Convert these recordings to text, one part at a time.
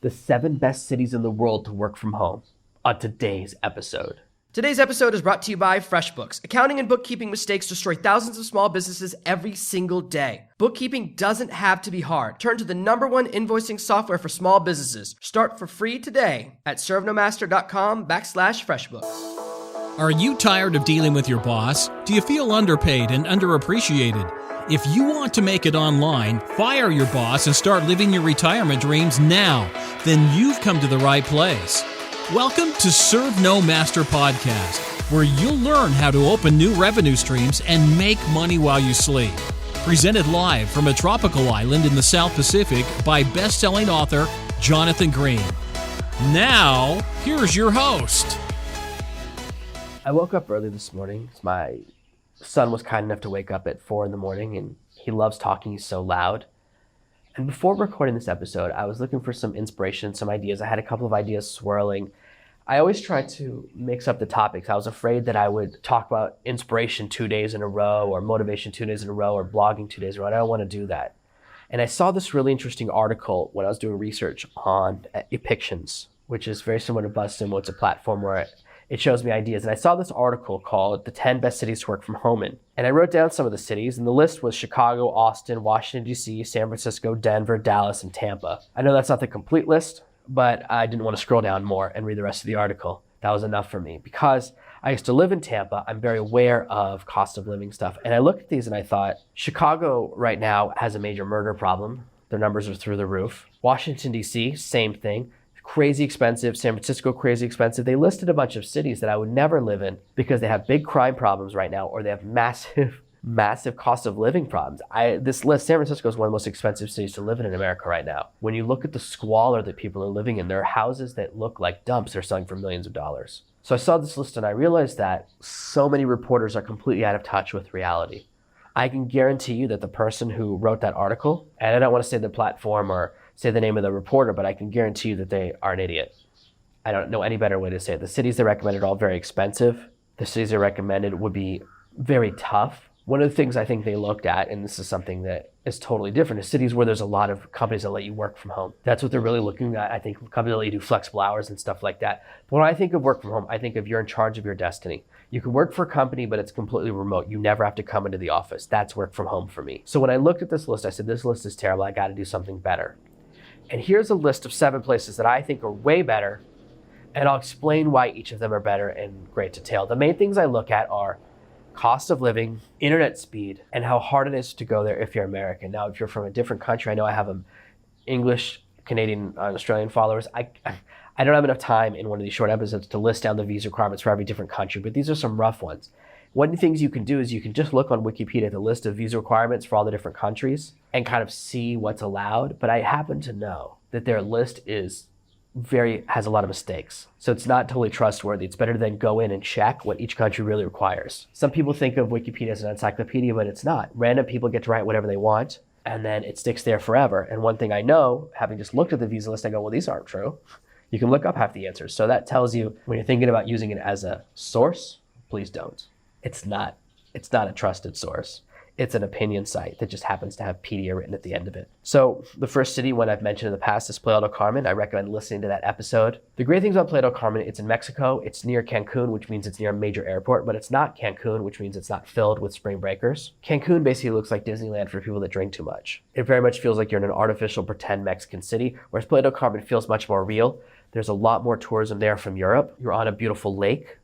the 7 best cities in the world to work from home on today's episode. Today's episode is brought to you by FreshBooks. Accounting and bookkeeping mistakes destroy thousands of small businesses every single day. Bookkeeping doesn't have to be hard. Turn to the #1 invoicing software for small businesses. Start for free today at servenomaster.com/FreshBooks. Are you tired of dealing with your boss? Do you feel underpaid and underappreciated? If you want to make it online, fire your boss and start living your retirement dreams now, then you've come to the right place. Welcome to SNM074 Podcast, where you'll learn how to open new revenue streams and make money while you sleep. Presented live from a tropical island in the South Pacific by best-selling author Jonathan Green. Now, here's your host. I woke up early this morning. My son was kind enough to wake up at 4 in the morning, and he loves talking. He's so loud. And before recording this episode, I was looking for some inspiration, some ideas. I had a couple of ideas swirling. I always try to mix up the topics. I was afraid that I would talk about inspiration 2 days in a row, or motivation 2 days in a row, or blogging 2 days in a row. I don't want to do that. And I saw this really interesting article when I was doing research on evictions, which is very similar to BuzzSumo. It's a platform where it shows me ideas. And I saw this article called The 10 Best Cities to Work From Home In. And I wrote down some of the cities, and the list was Chicago, Austin, Washington, D.C., San Francisco, Denver, Dallas, and Tampa. I know that's not the complete list, but I didn't want to scroll down more and read the rest of the article. That was enough for me. Because I used to live in Tampa, I'm very aware of cost of living stuff. And I looked at these and I thought, Chicago right now has a major murder problem. Their numbers are through the roof. Washington, D.C., same thing. Crazy expensive. San Francisco, crazy expensive. They listed a bunch of cities that I would never live in because they have big crime problems right now, or they have massive cost of living problems. This list, San Francisco is one of the most expensive cities to live in America right now. When you look at the squalor that people are living in, there are houses that look like dumps they're selling for millions of dollars. So I saw this list and I realized that so many reporters are completely out of touch with reality. I can guarantee you that the person who wrote that article, and I don't want to say the platform or say the name of the reporter, but I can guarantee you that they are an idiot. I don't know any better way to say it. The cities they recommended are all very expensive. The cities they recommended would be very tough. One of the things I think they looked at, and this is something that is totally different, is cities where there's a lot of companies that let you work from home. That's what they're really looking at. I think companies that let you do flexible hours and stuff like that. But when I think of work from home, I think of you're in charge of your destiny. You can work for a company, but it's completely remote. You never have to come into the office. That's work from home for me. So when I looked at this list, I said, this list is terrible. I got to do something better. And here's a list of 7 places that I think are way better, and I'll explain why each of them are better in great detail. The main things I look at are cost of living, internet speed, and how hard it is to go there if you're American. Now, if you're from a different country, I know I have English, Canadian, Australian followers. I don't have enough time in one of these short episodes to list down the visa requirements for every different country, but these are some rough ones. One of the things you can do is you can just look on Wikipedia at the list of visa requirements for all the different countries and kind of see what's allowed. But I happen to know that their list has a lot of mistakes. So it's not totally trustworthy. It's better to then go in and check what each country really requires. Some people think of Wikipedia as an encyclopedia, but it's not. Random people get to write whatever they want, and then it sticks there forever. And one thing I know, having just looked at the visa list, I go, well, these aren't true. You can look up half the answers. So that tells you when you're thinking about using it as a source, please don't. It's not a trusted source. It's an opinion site that just happens to have pedia written at the end of it. So the first city, one I've mentioned in the past, is Playa del Carmen. I recommend listening to that episode. The great things about Playa del Carmen, it's in Mexico. It's near Cancun, which means it's near a major airport, but it's not Cancun, which means it's not filled with spring breakers. Cancun basically looks like Disneyland for people that drink too much. It very much feels like you're in an artificial pretend Mexican city, whereas Playa del Carmen feels much more real. There's a lot more tourism there from Europe. You're on a beautiful lake.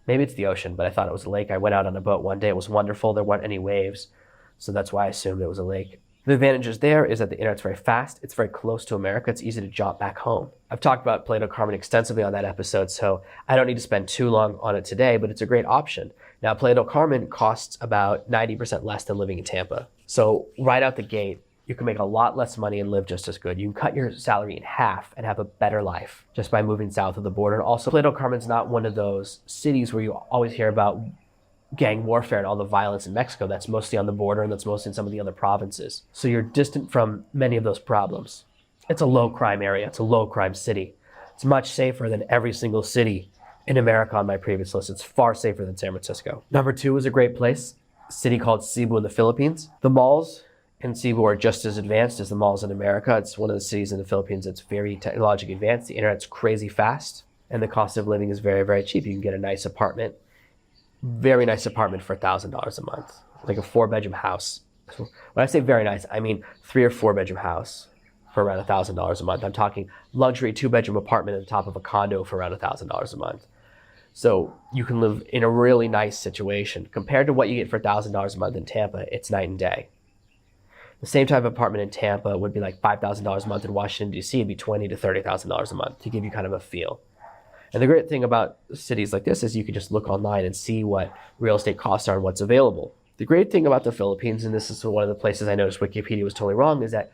Maybe it's the ocean, but I thought it was a lake. I went out on a boat one day. It was wonderful. There weren't any waves, so that's why I assumed it was a lake. The advantages there is that the internet's very fast. It's very close to America. It's easy to jump back home. I've talked about Playa del Carmen extensively on that episode, so I don't need to spend too long on it today, but it's a great option. Now, Playa del Carmen costs about 90% less than living in Tampa. So right out the gate, you can make a lot less money and live just as good. You can cut your salary in half and have a better life just by moving south of the border. And also, Playa del Carmen's not one of those cities where you always hear about gang warfare and all the violence in Mexico. That's mostly on the border, and that's mostly in some of the other provinces. So you're distant from many of those problems. It's a low crime area. It's a low crime city. It's much safer than every single city in America on my previous list. It's far safer than San Francisco. Number 2 is a great place, a city called Cebu in the Philippines. The malls and see we're just as advanced as the malls in America. It's one of the cities in the Philippines that's very technologically advanced. The internet's crazy fast, and the cost of living is very, very cheap. You can get a nice apartment, very nice apartment for $1,000 a month, like a 4-bedroom house. When I say very nice, I mean 3 or 4-bedroom house for around $1,000 a month. I'm talking luxury 2-bedroom apartment at the top of a condo for around $1,000 a month. So you can live in a really nice situation. Compared to what you get for $1,000 a month in Tampa, it's night and day. The same type of apartment in Tampa would be like $5,000 a month. In Washington, D.C., it'd be $20,000 to $30,000 a month, to give you kind of a feel. And the great thing about cities like this is you can just look online and see what real estate costs are and what's available. The great thing about the Philippines, and this is one of the places I noticed Wikipedia was totally wrong, is that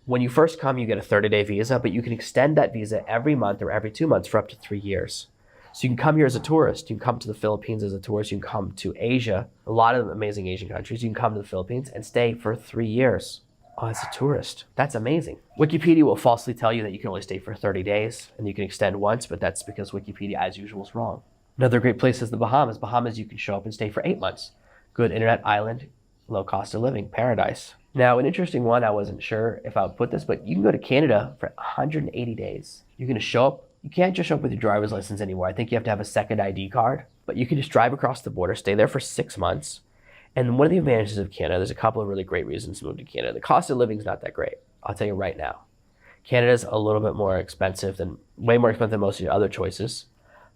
when you first come, you get a 30-day visa, but you can extend that visa every month or every 2 months for up to 3 years. So you can come here as a tourist. You can come to the Philippines as a tourist. You can come to Asia, a lot of amazing Asian countries. You can come to the Philippines and stay for 3 years as a tourist. That's amazing. Wikipedia will falsely tell you that you can only stay for 30 days and you can extend once, but that's because Wikipedia, as usual, is wrong. Another great place is the Bahamas. Bahamas, you can show up and stay for 8 months. Good internet island, low cost of living, paradise. Now, an interesting one, I wasn't sure if I would put this, but you can go to Canada for 180 days. You're going to show up. You can't just show up with your driver's license anymore. I think you have to have a second ID card, but you can just drive across the border, stay there for 6 months. And one of the advantages of Canada, there's a couple of really great reasons to move to Canada. The cost of living is not that great. I'll tell you right now. Canada's a little bit more expensive way more expensive than most of your other choices.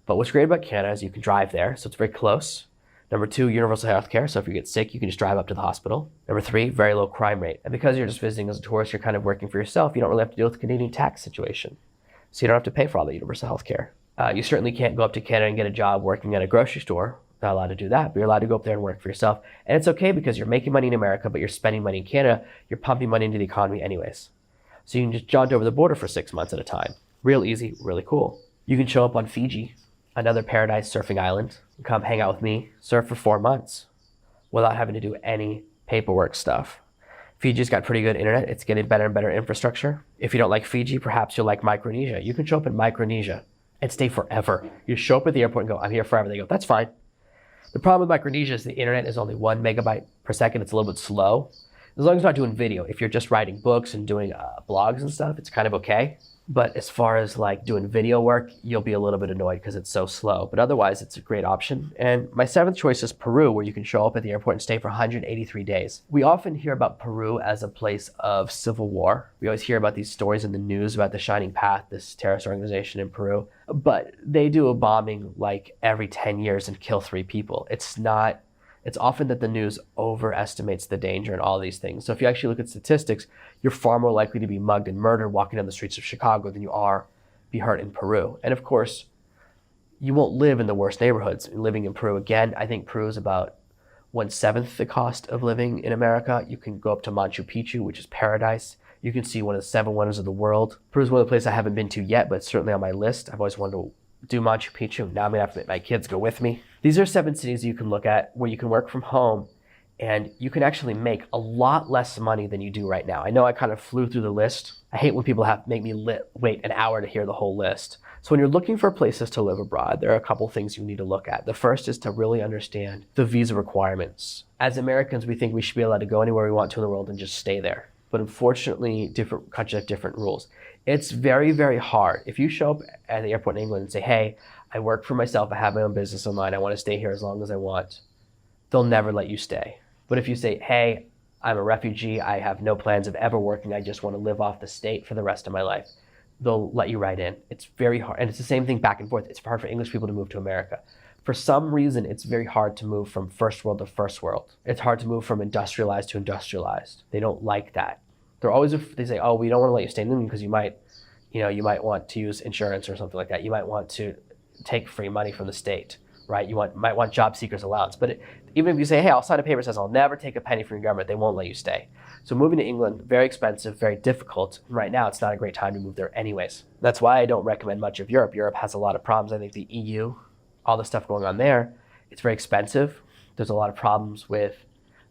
But what's great about Canada is you can drive there, so it's very close. Number 2, universal health care. So if you get sick, you can just drive up to the hospital. Number 3, very low crime rate. And because you're just visiting as a tourist, you're kind of working for yourself. You don't really have to deal with the Canadian tax situation. So you don't have to pay for all the universal health care. You certainly can't go up to Canada and get a job working at a grocery store. Not allowed to do that, but you're allowed to go up there and work for yourself. And it's okay because you're making money in America, but you're spending money in Canada. You're pumping money into the economy anyways. So you can just jaunt over the border for 6 months at a time. Real easy, really cool. You can show up on Fiji, another paradise surfing island. Come hang out with me, surf for 4 months without having to do any paperwork stuff. Fiji's got pretty good internet. It's getting better and better infrastructure. If you don't like Fiji, perhaps you'll like Micronesia. You can show up in Micronesia and stay forever. You show up at the airport and go, I'm here forever. They go, that's fine. The problem with Micronesia is the internet is only 1 megabyte per second. It's a little bit slow. As long as you're not doing video. If you're just writing books and doing blogs and stuff, it's kind of okay. But as far as like doing video work, you'll be a little bit annoyed because it's so slow. But otherwise, it's a great option. And my 7th choice is Peru, where you can show up at the airport and stay for 183 days. We often hear about Peru as a place of civil war. We always hear about these stories in the news about the Shining Path, this terrorist organization in Peru. But they do a bombing like every 10 years and kill 3 people. It's often that the news overestimates the danger in all these things. So if you actually look at statistics, you're far more likely to be mugged and murdered walking down the streets of Chicago than you are be hurt in Peru. And of course, you won't live in the worst neighborhoods. Living in Peru, again, I think Peru is about 1/7 the cost of living in America. You can go up to Machu Picchu, which is paradise. You can see one of the 7 wonders of the world. Peru is one of the places I haven't been to yet, but it's certainly on my list. I've always wanted to do Machu Picchu. Now I'm gonna have to make my kids go with me. These are 7 cities you can look at where you can work from home and you can actually make a lot less money than you do right now. I know I kind of flew through the list. I hate when people make me wait an hour to hear the whole list. So when you're looking for places to live abroad, there are a couple things you need to look at. The first is to really understand the visa requirements. As Americans, we think we should be allowed to go anywhere we want to in the world and just stay there. But unfortunately, different countries have different rules. It's very, very hard. If you show up at the airport in England and say, hey, I work for myself, I have my own business in mind, I want to stay here as long as I want, they'll never let you stay. But if you say, hey, I'm a refugee, I have no plans of ever working, I just want to live off the state for the rest of my life, they'll let you right in. It's very hard. And it's the same thing back and forth. It's hard for English people to move to America. For some reason, it's very hard to move from first world to first world. It's hard to move from industrialized to industrialized. They don't like that. They say, oh, we don't want to let you stay in England because you might want to use insurance or something like that. You might want to take free money from the state, right? You might want job seekers allowance. But even if you say, hey, I'll sign a paper that says I'll never take a penny from your government, they won't let you stay. So moving to England, very expensive, very difficult. Right now, it's not a great time to move there anyways. That's why I don't recommend much of Europe. Europe has a lot of problems. I think the EU, all the stuff going on there, it's very expensive. There's a lot of problems with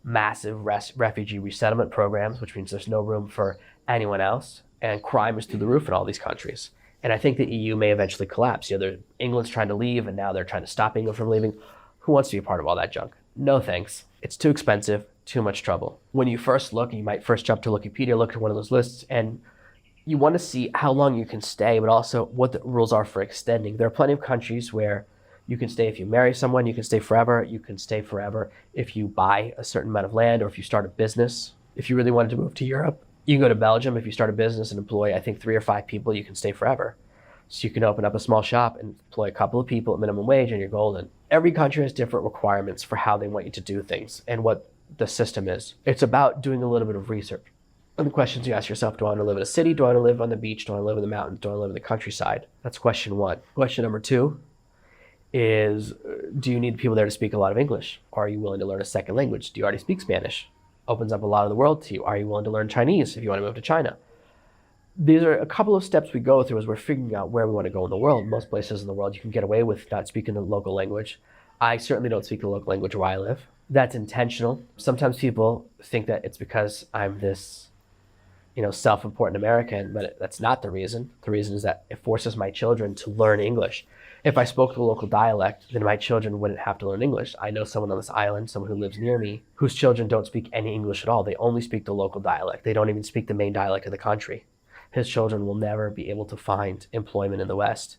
massive refugee resettlement programs, which means there's no room for anyone else. And crime is through the roof in all these countries. And I think the EU may eventually collapse. England's trying to leave, and now they're trying to stop England from leaving. Who wants to be a part of all that junk? No thanks. It's too expensive. too much trouble. When you first look, you might first jump to Wikipedia, look at one of those lists, and you want to see how long you can stay, but also what the rules are for extending. There are plenty of countries where you can stay if you marry someone, you can stay forever. You can stay forever if you buy a certain amount of land or if you start a business. If you really wanted to move to Europe, you can go to Belgium. If you start a business and employ, I think, 3 or 5 people, you can stay forever. So you can open up a small shop and employ a couple of people at minimum wage and you're golden. Every country has different requirements for how they want you to do things and what the system is. It's about doing a little bit of research. And the questions you ask yourself, do I want to live in a city? Do I want to live on the beach? Do I want to live in the mountains? Do I want to live in the countryside? That's question 1. Question number 2 is, do you need people there to speak a lot of English? Are you willing to learn a second language? Do you already speak Spanish? Opens up a lot of the world to you. Are you willing to learn Chinese if you want to move to China? These are a couple of steps we go through as we're figuring out where we want to go in the world. Most places in the world you can get away with not speaking the local language. I certainly don't speak the local language where I live. That's intentional. Sometimes people think that it's because I'm this, self-important American, but that's not the reason. The reason is that it forces my children to learn English. If I spoke the local dialect, then my children wouldn't have to learn English. I know someone on this island, someone who lives near me, whose children don't speak any English at all. They only speak the local dialect. They don't even speak the main dialect of the country. His children will never be able to find employment in the West.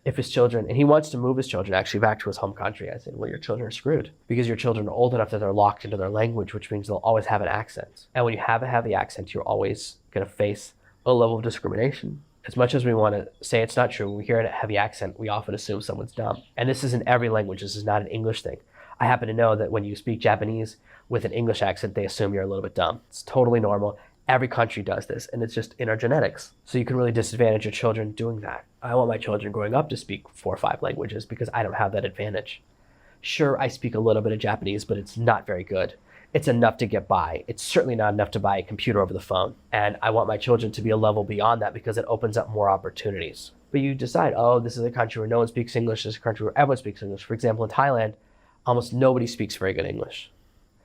If his children, and he wants to move his children actually back to his home country, I said, well, your children are screwed because your children are old enough that they're locked into their language, which means they'll always have an accent. And when you have a heavy accent, you're always going to face a level of discrimination. As much as we want to say it's not true, when we hear a heavy accent, we often assume someone's dumb. And this is in every language. This is not an English thing. I happen to know that when you speak Japanese with an English accent, they assume you're a little bit dumb. It's totally normal. Every country does this, and it's just in our genetics. So you can really disadvantage your children doing that. I want my children growing up to speak 4 or 5 languages because I don't have that advantage. Sure, I speak a little bit of Japanese, but it's not very good. It's enough to get by. It's certainly not enough to buy a computer over the phone. And I want my children to be a level beyond that because it opens up more opportunities. But you decide, this is a country where no one speaks English. This is a country where everyone speaks English. For example, in Thailand, almost nobody speaks very good English.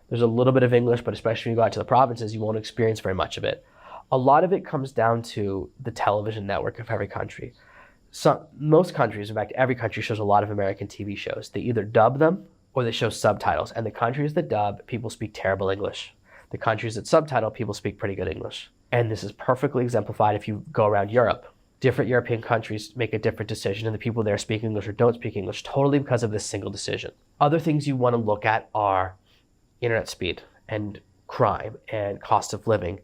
There's a little bit of English, but especially when you go out to the provinces, you won't experience very much of it. A lot of it comes down to the television network of every country. Most countries, in fact, every country shows a lot of American TV shows. They either dub them or they show subtitles. And the countries that dub, people speak terrible English. The countries that subtitle, people speak pretty good English. And this is perfectly exemplified if you go around Europe. Different European countries make a different decision, and the people there speak English or don't speak English totally because of this single decision. Other things you want to look at are internet speed and crime and cost of living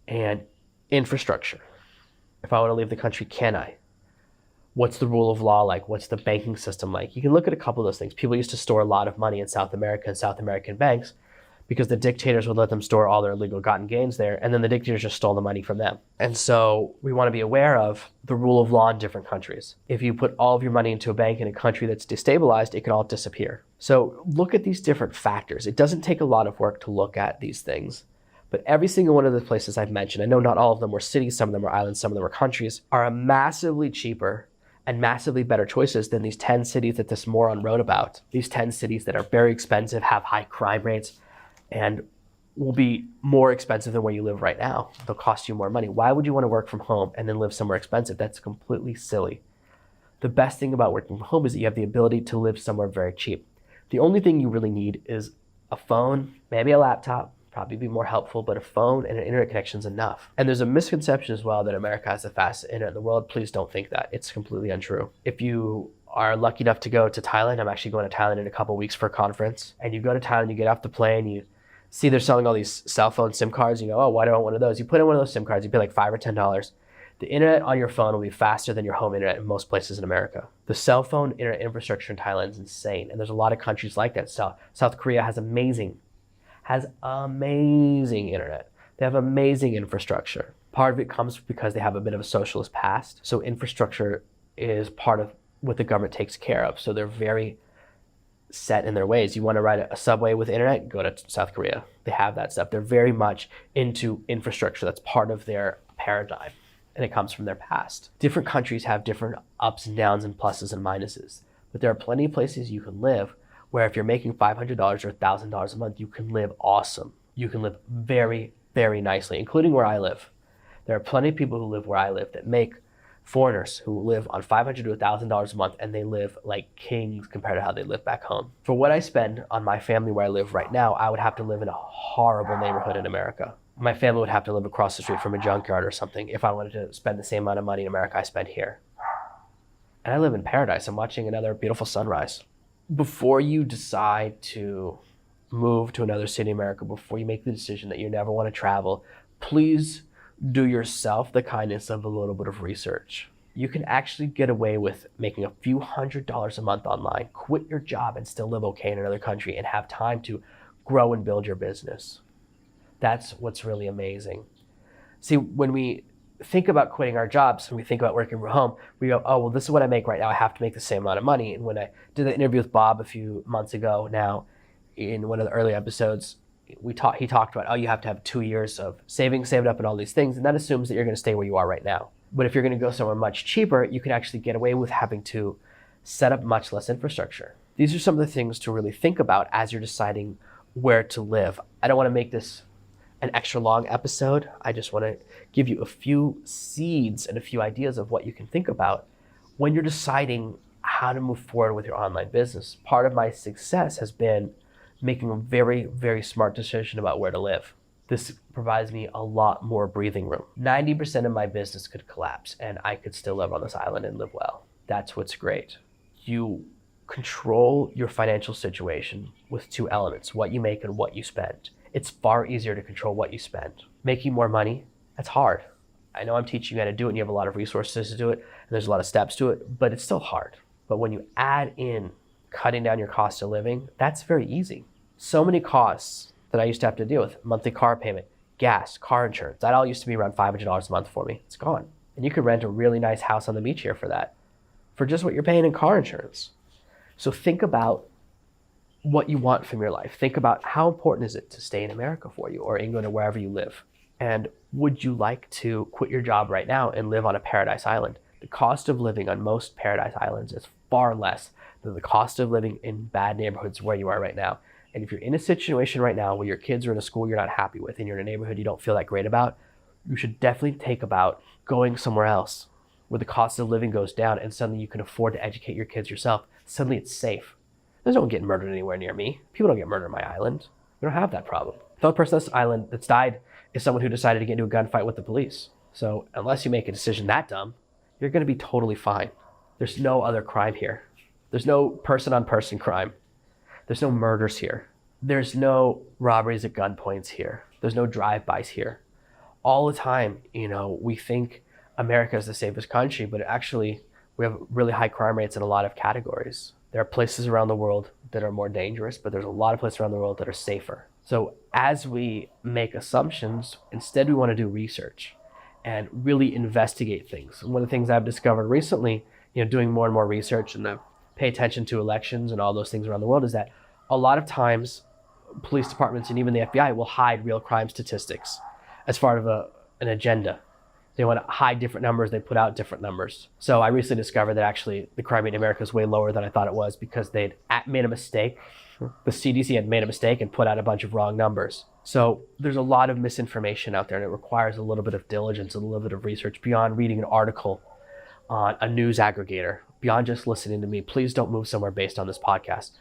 and infrastructure. If I want to leave the country, can I? What's the rule of law like? What's the banking system like? You can look at a couple of those things. People used to store a lot of money in South America and South American banks because the dictators would let them store all their illegal gotten gains there, and then the dictators just stole the money from them. And so we want to be aware of the rule of law in different countries. If you put all of your money into a bank in a country that's destabilized, it can all disappear. So look at these different factors. It doesn't take a lot of work to look at these things, but every single one of the places I've mentioned, I know not all of them were cities, some of them were islands, some of them were countries, are massively cheaper and massively better choices than these 10 cities that this moron wrote about. These 10 cities that are very expensive, have high crime rates, and will be more expensive than where you live right now. They'll cost you more money. Why would you want to work from home and then live somewhere expensive? That's completely silly. The best thing about working from home is that you have the ability to live somewhere very cheap. The only thing you really need is a phone, maybe a laptop, probably be more helpful, but a phone and an internet connection is enough. And there's a misconception as well that America has the fastest internet in the world. Please don't think that. It's completely untrue. If you are lucky enough to go to Thailand, I'm actually going to Thailand in a couple of weeks for a conference, and you go to Thailand, you get off the plane, you see they're selling all these cell phone SIM cards, you go, oh, why do I want one of those? You put in one of those SIM cards, you pay like $5 or $10. The internet on your phone will be faster than your home internet in most places in America. The cell phone internet infrastructure in Thailand is insane, and there's a lot of countries like that. South Korea has amazing internet. They have amazing infrastructure. Part of it comes because they have a bit of a socialist past, so infrastructure is part of what the government takes care of. So they're very set in their ways. You want to ride a subway with internet, go to South Korea. They have that stuff. They're very much into infrastructure. That's part of their paradigm, and it comes from their past. Different countries have different ups and downs and pluses and minuses, but there are plenty of places you can live where if you're making $500 or $1,000 a month, you can live awesome. You can live very, very nicely, including where I live. There are plenty of people who live where I live that make foreigners who live on $500 to $1,000 a month, and they live like kings compared to how they live back home. For what I spend on my family where I live right now, I would have to live in a horrible neighborhood in America. My family would have to live across the street from a junkyard or something if I wanted to spend the same amount of money in America I spend here. And I live in paradise. I'm watching another beautiful sunrise. Before you decide to move to another city in America, before you make the decision that you never want to travel, please do yourself the kindness of a little bit of research. You can actually get away with making a few $100s a month online, quit your job and still live okay in another country and have time to grow and build your business. That's what's really amazing. See, when we think about quitting our jobs, when we think about working from home, we go, oh, well, this is what I make right now. I have to make the same amount of money. And when I did the interview with Bob a few months ago now, in one of the early episodes, he talked about, oh, you have to have 2 years of saved up and all these things. And that assumes that you're going to stay where you are right now. But if you're going to go somewhere much cheaper, you can actually get away with having to set up much less infrastructure. These are some of the things to really think about as you're deciding where to live. I don't want to make this an extra long episode. I just want to give you a few seeds and a few ideas of what you can think about when you're deciding how to move forward with your online business. Part of my success has been making a very, very smart decision about where to live. This provides me a lot more breathing room. 90% of my business could collapse and I could still live on this island and live well. That's what's great. You control your financial situation with two elements, what you make and what you spend. It's far easier to control what you spend. Making more money, that's hard. I know I'm teaching you how to do it and you have a lot of resources to do it and there's a lot of steps to it, but it's still hard. But when you add in cutting down your cost of living, that's very easy. So many costs that I used to have to deal with: monthly car payment, gas, car insurance. That all used to be around $500 a month for me. It's gone. And you could rent a really nice house on the beach here for that, for just what you're paying in car insurance. So think about what you want from your life. Think about how important is it to stay in America for you, or England, or wherever you live. And would you like to quit your job right now and live on a paradise island? The cost of living on most paradise islands is far less than the cost of living in bad neighborhoods where you are right now. And if you're in a situation right now where your kids are in a school you're not happy with and you're in a neighborhood you don't feel that great about, you should definitely think about going somewhere else where the cost of living goes down and suddenly you can afford to educate your kids yourself. Suddenly it's safe. There's no one getting murdered anywhere near me. People don't get murdered on my island. We don't have that problem. The only person on this island that's died is someone who decided to get into a gunfight with the police. So unless you make a decision that dumb, you're going to be totally fine. There's no other crime here. There's no person-on-person crime. There's no murders here. There's no robberies at gunpoints here. There's no drive-bys here. All the time, we think America is the safest country, but actually we have really high crime rates in a lot of categories. There are places around the world that are more dangerous, but there's a lot of places around the world that are safer. So as we make assumptions, instead we want to do research and really investigate things. And one of the things I've discovered recently, doing more and more research and pay attention to elections and all those things around the world, is that a lot of times police departments and even the FBI will hide real crime statistics as part of an agenda. They want to hide different numbers, they put out different numbers. So I recently discovered that actually the crime rate in America is way lower than I thought it was because they'd made a mistake. The CDC had made a mistake and put out a bunch of wrong numbers. So there's a lot of misinformation out there, and it requires a little bit of diligence, a little bit of research beyond reading an article on a news aggregator, beyond just listening to me. Please don't move somewhere based on this podcast.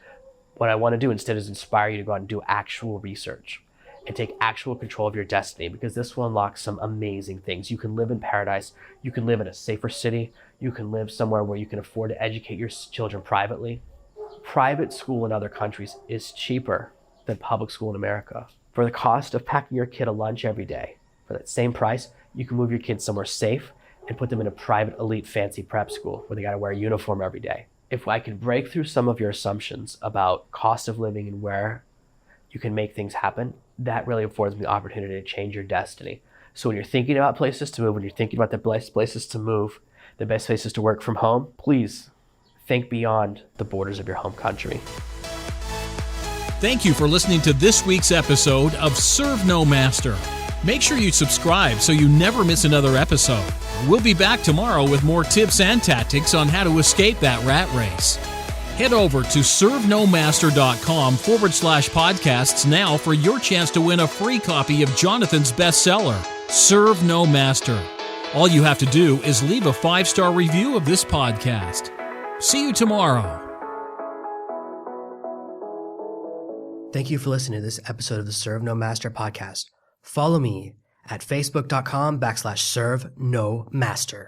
What I want to do instead is inspire you to go out and do actual research and take actual control of your destiny, because this will unlock some amazing things. You can live in paradise. You can live in a safer city. You can live somewhere where you can afford to educate your children privately. Private school in other countries is cheaper than public school in America. For the cost of packing your kid a lunch every day, for that same price, you can move your kids somewhere safe and put them in a private, elite, fancy prep school where they got to wear a uniform every day. If I can break through some of your assumptions about cost of living and where you can make things happen, that really affords me the opportunity to change your destiny. So when you're thinking about places to move, when you're thinking about the best places to move, the best places to work from home, please think beyond the borders of your home country. Thank you for listening to this week's episode of ServenoMaster. Make sure you subscribe so you never miss another episode. We'll be back tomorrow with more tips and tactics on how to escape that rat race. Head over to servenomaster.com/podcasts now for your chance to win a free copy of Jonathan's bestseller, Serve No Master. All you have to do is leave a 5-star review of this podcast. See you tomorrow. Thank you for listening to this episode of the ServenoMaster podcast. Follow me at facebook.com/servenomaster.